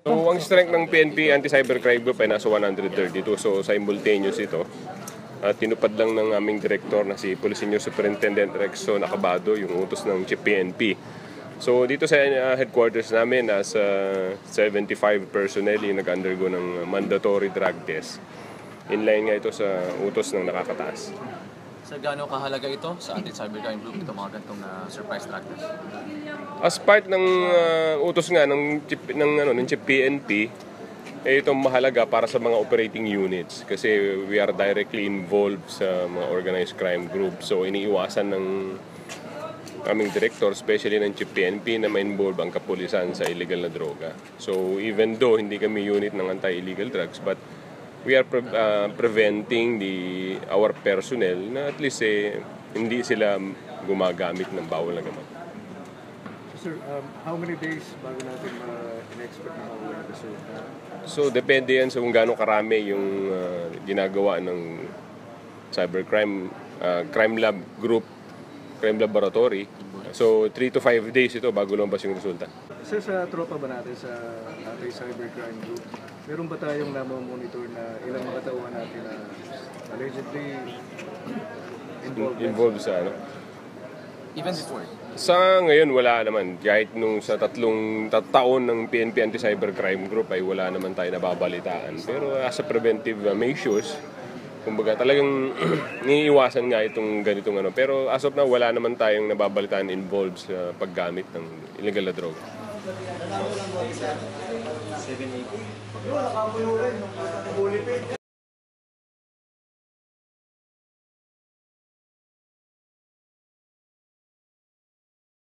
So, ang strength ng PNP Anti-Cybercrime Group ay nasa 132. So, simultaneous ito. At tinupad lang ng aming direktor na si Police Senior Superintendent Rexon Acabado yung utos ng Chief PNP. So, dito sa headquarters namin, as 75 personnel yung nag-undergo ng mandatory drug test. Inline nga ito sa utos ng nakakataas. Sir, gaano kahalaga ito sa Anti-Cybercrime Group, ito mga ganitong surprise drug test? As part ng utos nga ng Chief PNP, itong mahalaga para sa mga operating units kasi we are directly involved sa mga organized crime group. So iniiwasan ng aming director, especially ng Chief PNP, na ma-involve ang kapulisan sa illegal na droga. So even though hindi kami unit ng anti-illegal drugs, but we are preventing our personnel na at least hindi sila gumagamit ng bawal na gamot. Sir, how many days bago natin in-expect na mawala na resulta? So, depende yan sa kung gaano karami yung ginagawa ng cybercrime crime lab group, crime laboratory. So, 3 to 5 days ito bago lumabas yung resulta. Sir, sa tropa ba natin sa anti-cybercrime group, meron ba tayong namamonitor na ilang mga tauhan natin na allegedly Involved sa ano? Even before? Sa ngayon wala naman. Kahit nung sa tatlong taon ng PNP Anti-Cybercrime Group ay wala naman tayo nababalitaan. Pero as a preventive measures, kumbaga talagang niiwasan nga itong ganitong ano. Pero as of now, wala naman tayong nababalitaan involved sa paggamit ng illegal na droga. 7-8.